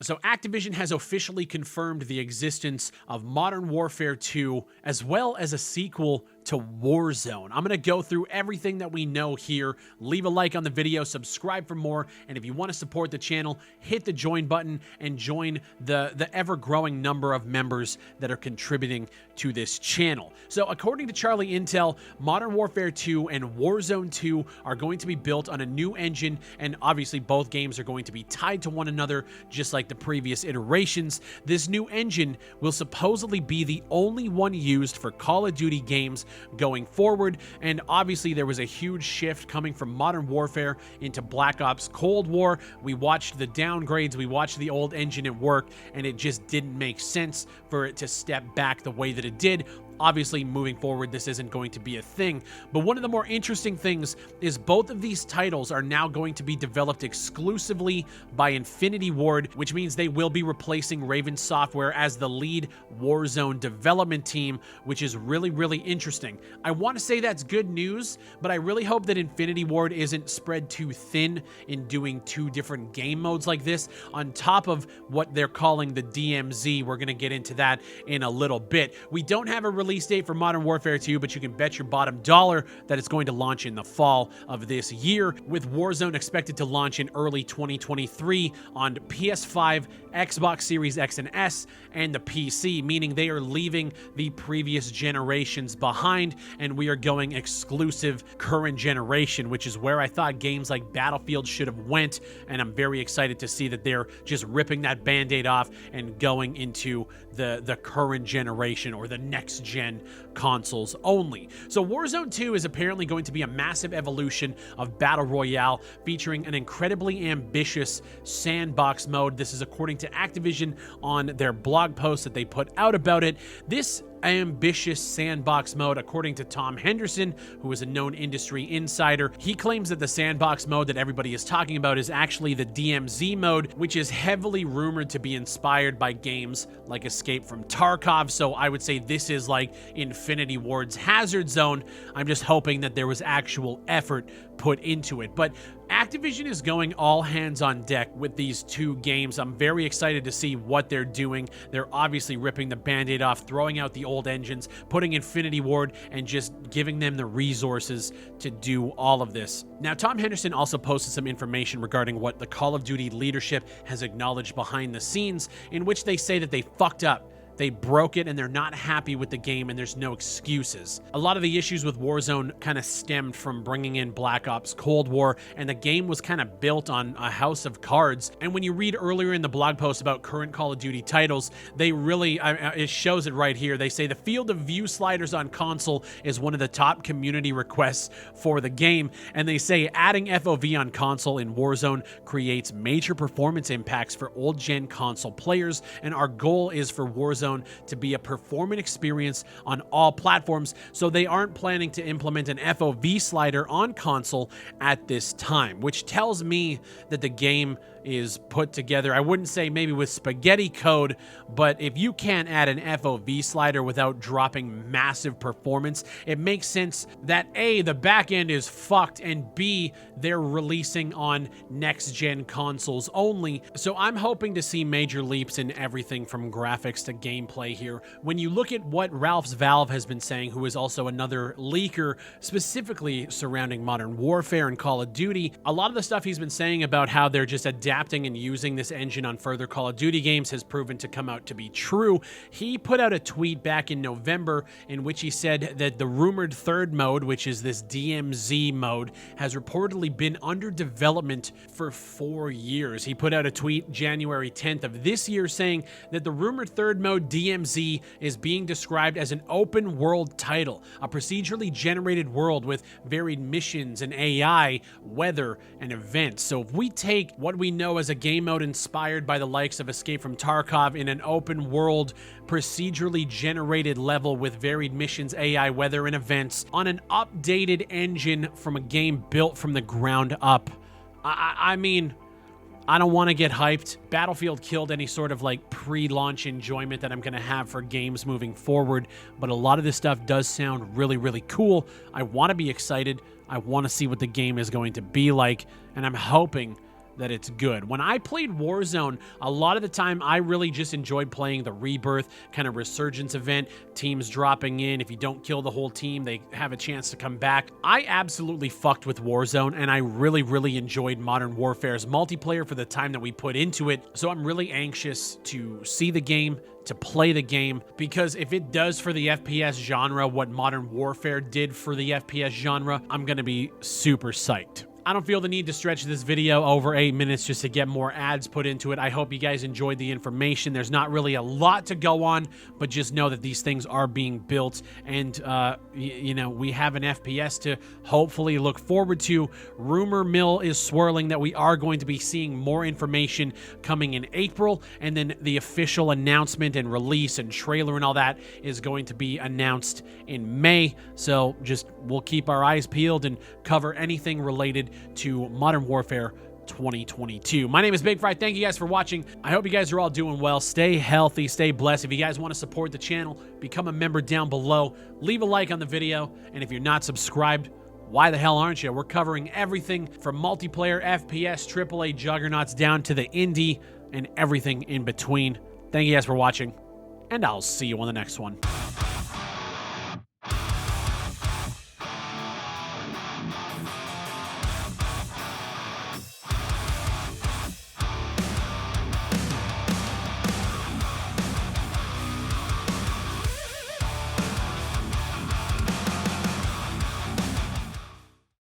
So Activision has officially confirmed the existence of Modern Warfare 2 as well as a sequel to Warzone. I'm going to go through everything that we know here. Leave a like on the video, subscribe for more, and if you want to support the channel, hit the join button and join the ever-growing number of members that are contributing to this channel. So according to Charlie Intel, Modern Warfare 2 and Warzone 2 are going to be built on a new engine, and obviously both games are going to be tied to one another just like the previous iterations. This new engine will supposedly be the only one used for Call of Duty games going forward, and obviously there was a huge shift coming from Modern Warfare into Black Ops Cold War. We watched the downgrades, we watched the old engine at work, and it just didn't make sense for it to step back the way that it did. Obviously, moving forward, this isn't going to be a thing, but one of the more interesting things is both of these titles are now going to be developed exclusively by Infinity Ward, which means they will be replacing Raven Software as the lead Warzone development team, which is really, really interesting. I want to say that's good news, but I really hope that Infinity Ward isn't spread too thin in doing two different game modes like this, on top of what they're calling the DMZ. We're going to get into that in a little bit. We don't have a release date for Modern Warfare 2, but you can bet your bottom dollar that it's going to launch in the fall of this year, with Warzone expected to launch in early 2023 on PS5, Xbox Series X and S, and the PC, meaning they are leaving the previous generations behind, and we are going exclusive current generation, which is where I thought games like Battlefield should have went, and I'm very excited to see that they're just ripping that band-aid off and going into the current generation, or the next gen consoles only. So Warzone 2 is apparently going to be a massive evolution of Battle Royale, featuring an incredibly ambitious sandbox mode. This is according to Activision on their blog post that they put out about it. This ambitious sandbox mode, according to Tom Henderson, who is a known industry insider, he claims that the sandbox mode that everybody is talking about is actually the DMZ mode, which is heavily rumored to be inspired by games like Escape from Tarkov. So I would say this is like Infinity Ward's Hazard Zone. I'm just hoping that there was actual effort put into it. But Activision is going all hands on deck with these two games. I'm very excited to see what they're doing. They're obviously ripping the band-aid off, throwing out the old engines, putting Infinity Ward, and just giving them the resources to do all of this. Now, Tom Henderson also posted some information regarding what the Call of Duty leadership has acknowledged behind the scenes, in which they say that they fucked up. They broke it and they're not happy with the game, and there's no excuses. A lot of the issues with Warzone kind of stemmed from bringing in Black Ops Cold War, and the game was kind of built on a house of cards. And when you read earlier in the blog post about current Call of Duty titles, they really, it shows it right here. They say the field of view sliders on console is one of the top community requests for the game, and they say adding FOV on console in Warzone creates major performance impacts for old gen console players, and our goal is for Warzone to be a performant experience on all platforms, so they aren't planning to implement an FOV slider on console at this time, which tells me that the game is put together, I wouldn't say maybe with spaghetti code, but if you can't add an FOV slider without dropping massive performance, it makes sense that A, the back end is fucked, and B, they're releasing on next-gen consoles only. So I'm hoping to see major leaps in everything from graphics to gameplay here. When you look at what Ralph's Valve has been saying, who is also another leaker specifically surrounding Modern Warfare and Call of Duty, a lot of the stuff he's been saying about how they're just adapting and using this engine on further Call of Duty games has proven to come out to be true. He put out a tweet back in November in which he said that the rumored third mode, which is this DMZ mode, has reportedly been under development for 4 years. He put out a tweet January 10th of this year saying that the rumored third mode DMZ is being described as an open world title, a procedurally generated world with varied missions and AI, weather, and events. So if we take what we know as a game mode inspired by the likes of Escape from Tarkov in an open world, procedurally generated level with varied missions, AI, weather, and events on an updated engine from a game built from the ground up. I mean, I don't want to get hyped. Battlefield killed any sort of like pre-launch enjoyment that I'm going to have for games moving forward, but a lot of this stuff does sound really, really cool. I want to be excited. I want to see what the game is going to be like, and I'm hoping that it's good. When I played Warzone, a lot of the time I really just enjoyed playing the Rebirth kind of resurgence event, teams dropping in. If you don't kill the whole team, they have a chance to come back. I absolutely fucked with Warzone, and I really enjoyed Modern Warfare's multiplayer for the time that we put into it. So I'm really anxious to see the game, to play the game, because if it does for the FPS genre what Modern Warfare did for the FPS genre, I'm gonna be super psyched. I don't feel the need to stretch this video over 8 minutes just to get more ads put into it. I hope you guys enjoyed the information. There's not really a lot to go on, but just know that these things are being built, and you know, we have an FPS to hopefully look forward to. Rumor mill is swirling that we are going to be seeing more information coming in April, and then the official announcement and release and trailer and all that is going to be announced in May. So just we'll keep our eyes peeled and cover anything related to Modern Warfare 2022. My name is Big Fry. Thank you guys for watching. I hope you guys are all doing well. Stay healthy, stay blessed. If you guys want to support the channel, become a member down below. Leave a like on the video, and if you're not subscribed, why the hell aren't you? We're covering everything from multiplayer, FPS, AAA juggernauts down to the indie and everything in between. Thank you guys for watching, and I'll see you on the next one.